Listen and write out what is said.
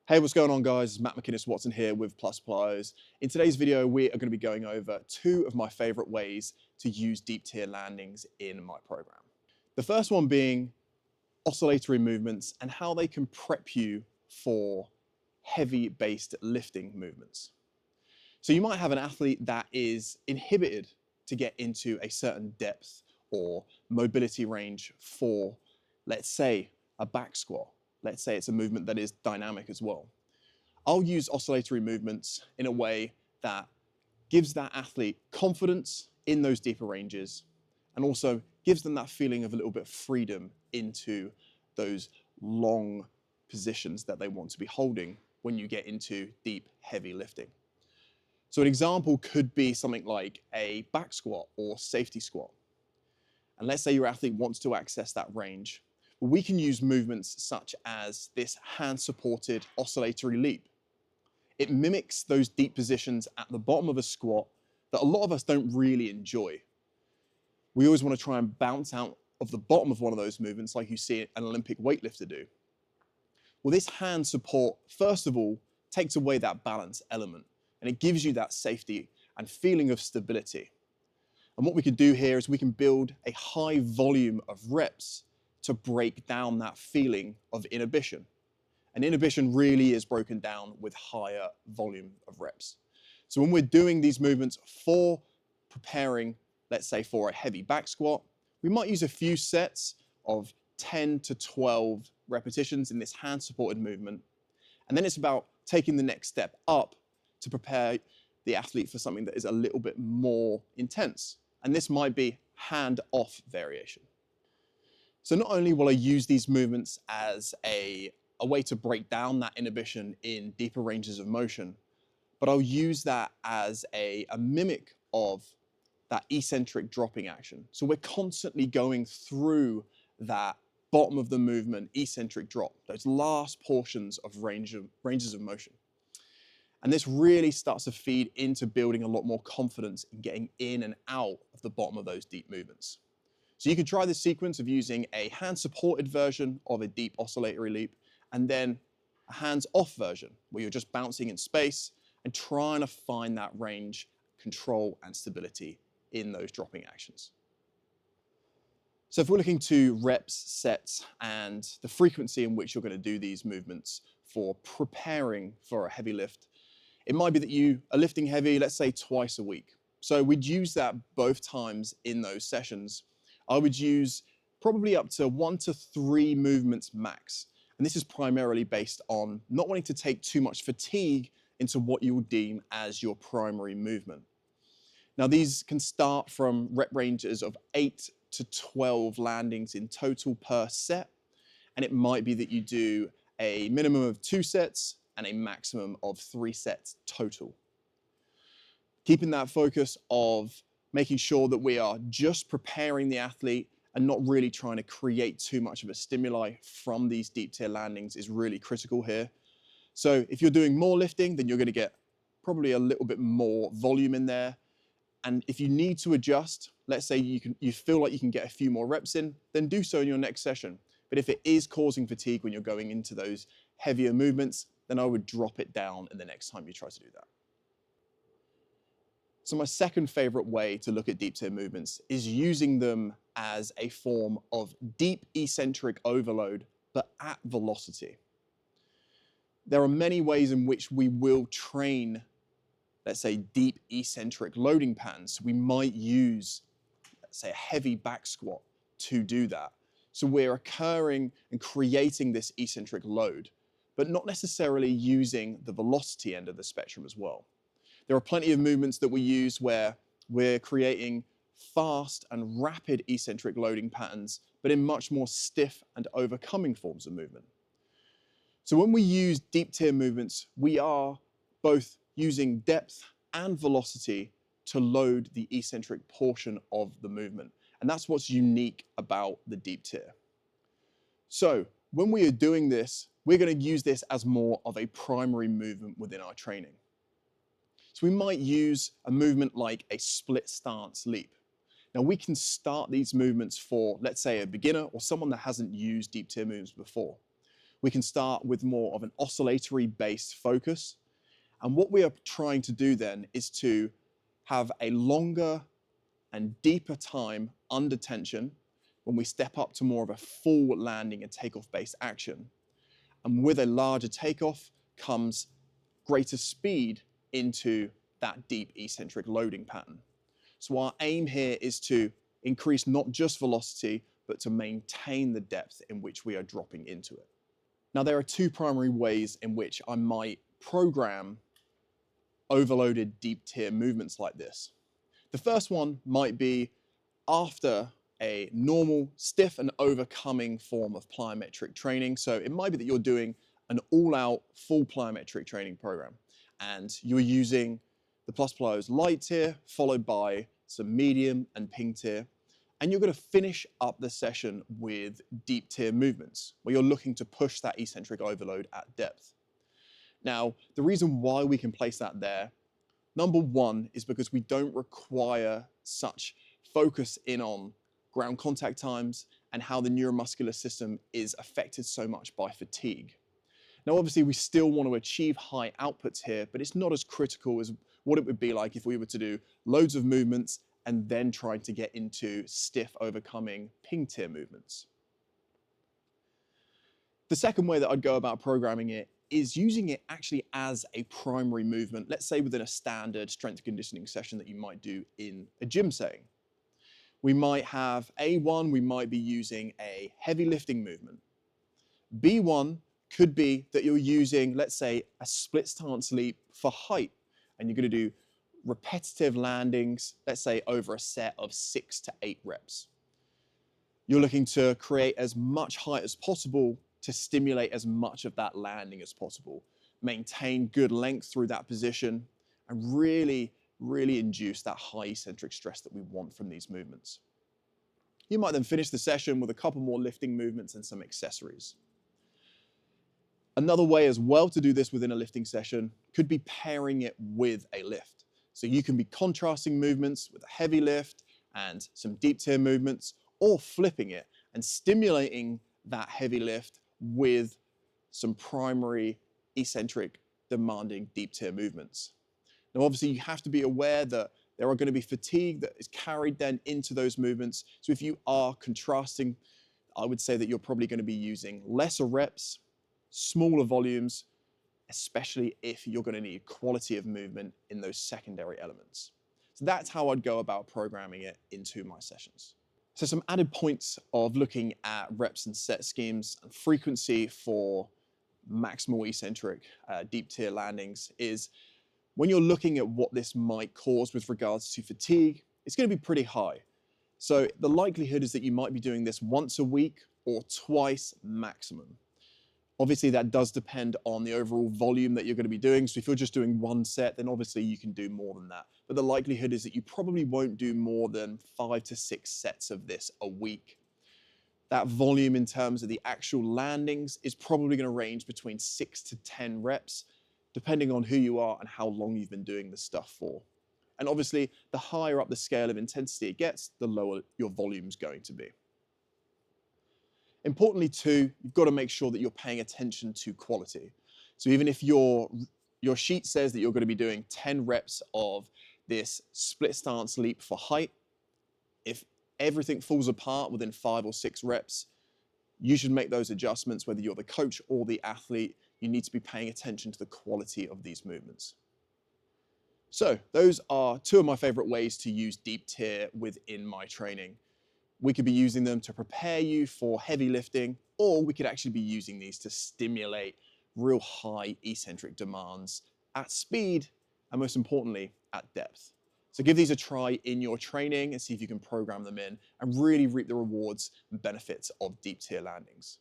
Hey, what's going on guys? Matt McInnes-Watson here with Plyos. In today's video, we are going to be going over two of my favorite ways to use deep tier landings in my program. The first one being oscillatory movements and how they can prep you for heavy based lifting movements. So you might have an athlete that is inhibited to get into a certain depth or mobility range for, let's say, a back squat. Let's say it's a movement that is dynamic as well. I'll use oscillatory movements in a way that gives that athlete confidence in those deeper ranges and also gives them that feeling of a little bit of freedom into those long positions that they want to be holding when you get into deep, heavy lifting. So an example could be something like a back squat or safety squat. And let's say your athlete wants to access that range. We can use movements such as this hand-supported oscillatory leap. It mimics those deep positions at the bottom of a squat that a lot of us don't really enjoy. We always want to try and bounce out of the bottom of one of those movements like you see an Olympic weightlifter do. Well, this hand support, first of all, takes away that balance element, and it gives you that safety and feeling of stability. And what we can do here is we can build a high volume of reps to break down that feeling of inhibition. And inhibition really is broken down with higher volume of reps. So when we're doing these movements for preparing, let's say for a heavy back squat, we might use a few sets of 10 to 12 repetitions in this hand supported movement. And then it's about taking the next step up to prepare the athlete for something that is a little bit more intense. And this might be hand off variation. So not only will I use these movements as a way to break down that inhibition in deeper ranges of motion, but I'll use that as a mimic of that eccentric dropping action. So we're constantly going through that bottom of the movement eccentric drop, those last portions of ranges of motion. And this really starts to feed into building a lot more confidence in getting in and out of the bottom of those deep movements. So you could try this sequence of using a hand-supported version of a deep oscillatory leap and then a hands-off version where you're just bouncing in space and trying to find that range, control, and stability in those dropping actions. So if we're looking to reps, sets, and the frequency in which you're going to do these movements for preparing for a heavy lift, it might be that you are lifting heavy, let's say twice a week. So we'd use that both times in those sessions. I would use probably up to 1 to 3 movements max. And this is primarily based on not wanting to take too much fatigue into what you would deem as your primary movement. Now these can start from rep ranges of 8 to 12 landings in total per set. And it might be that you do a minimum of 2 sets and a maximum of 3 sets total. Keeping that focus of making sure that we are just preparing the athlete and not really trying to create too much of a stimuli from these deep tier landings is really critical here. So if you're doing more lifting, then you're going to get probably a little bit more volume in there. And if you need to adjust, let's say you feel like you can get a few more reps in, then do so in your next session. But if it is causing fatigue when you're going into those heavier movements, then I would drop it down in the next time you try to do that. So my second favorite way to look at deep tier movements is using them as a form of deep eccentric overload, but at velocity. There are many ways in which we will train, let's say, deep eccentric loading patterns. We might use, let's say, a heavy back squat to do that. So we're occurring and creating this eccentric load, but not necessarily using the velocity end of the spectrum as well. There are plenty of movements that we use where we're creating fast and rapid eccentric loading patterns, but in much more stiff and overcoming forms of movement. So when we use deep tier movements, we are both using depth and velocity to load the eccentric portion of the movement. And that's what's unique about the deep tier. So when we are doing this, we're going to use this as more of a primary movement within our training. So we might use a movement like a split stance leap. Now we can start these movements for, let's say, a beginner or someone that hasn't used deep tier moves before. We can start with more of an oscillatory based focus. And what we are trying to do then is to have a longer and deeper time under tension when we step up to more of a full landing and takeoff based action. And with a larger takeoff comes greater speed into that deep eccentric loading pattern. So our aim here is to increase not just velocity, but to maintain the depth in which we are dropping into it. Now, there are two primary ways in which I might program overloaded deep tier movements like this. The first one might be after a normal stiff and overcoming form of plyometric training. So it might be that you're doing an all-out full plyometric training program and you're using the Plyos light tier followed by some medium and ping tier. And you're going to finish up the session with deep tier movements where you're looking to push that eccentric overload at depth. Now, the reason why we can place that there, number one, is because we don't require such focus in on ground contact times and how the neuromuscular system is affected so much by fatigue. Now, obviously, we still want to achieve high outputs here, but it's not as critical as what it would be like if we were to do loads of movements and then trying to get into stiff overcoming ping tier movements. The second way that I'd go about programming it is using it actually as a primary movement, let's say within a standard strength conditioning session that you might do in a gym setting. We might have A1, we might be using a heavy lifting movement. B1 could be that you're using, let's say, a split stance leap for height, and you're going to do repetitive landings, let's say over a set of 6 to 8 reps. You're looking to create as much height as possible to stimulate as much of that landing as possible, maintain good length through that position, and really induce that high eccentric stress that we want from these movements. You might then finish the session with a couple more lifting movements and some accessories. Another way as well to do this within a lifting session could be pairing it with a lift. So you can be contrasting movements with a heavy lift and some deep tier movements, or flipping it and stimulating that heavy lift with some primary eccentric demanding deep tier movements. Now, obviously, you have to be aware that there are going to be fatigue that is carried then into those movements. So if you are contrasting, I would say that you're probably going to be using lesser reps, smaller volumes, especially if you're going to need quality of movement in those secondary elements. So that's how I'd go about programming it into my sessions. So some added points of looking at reps and set schemes and frequency for maximal eccentric deep tier landings is when you're looking at what this might cause with regards to fatigue, it's going to be pretty high. So the likelihood is that you might be doing this once a week or twice maximum. Obviously, that does depend on the overall volume that you're going to be doing. So if you're just doing one set, then obviously you can do more than that. But the likelihood is that you probably won't do more than 5 to 6 sets of this a week. That volume in terms of the actual landings is probably going to range between 6 to 10 reps, depending on who you are and how long you've been doing this stuff for. And obviously, the higher up the scale of intensity it gets, the lower your volume is going to be. Importantly too, you've got to make sure that you're paying attention to quality. So even if your sheet says that you're going to be doing 10 reps of this split stance leap for height, if everything falls apart within 5 or 6 reps, you should make those adjustments, whether you're the coach or the athlete. You need to be paying attention to the quality of these movements. So those are 2 of my favorite ways to use deep tier within my training. We could be using them to prepare you for heavy lifting, or we could actually be using these to stimulate real high eccentric demands at speed, and most importantly, at depth. So give these a try in your training and see if you can program them in and really reap the rewards and benefits of deep tier landings.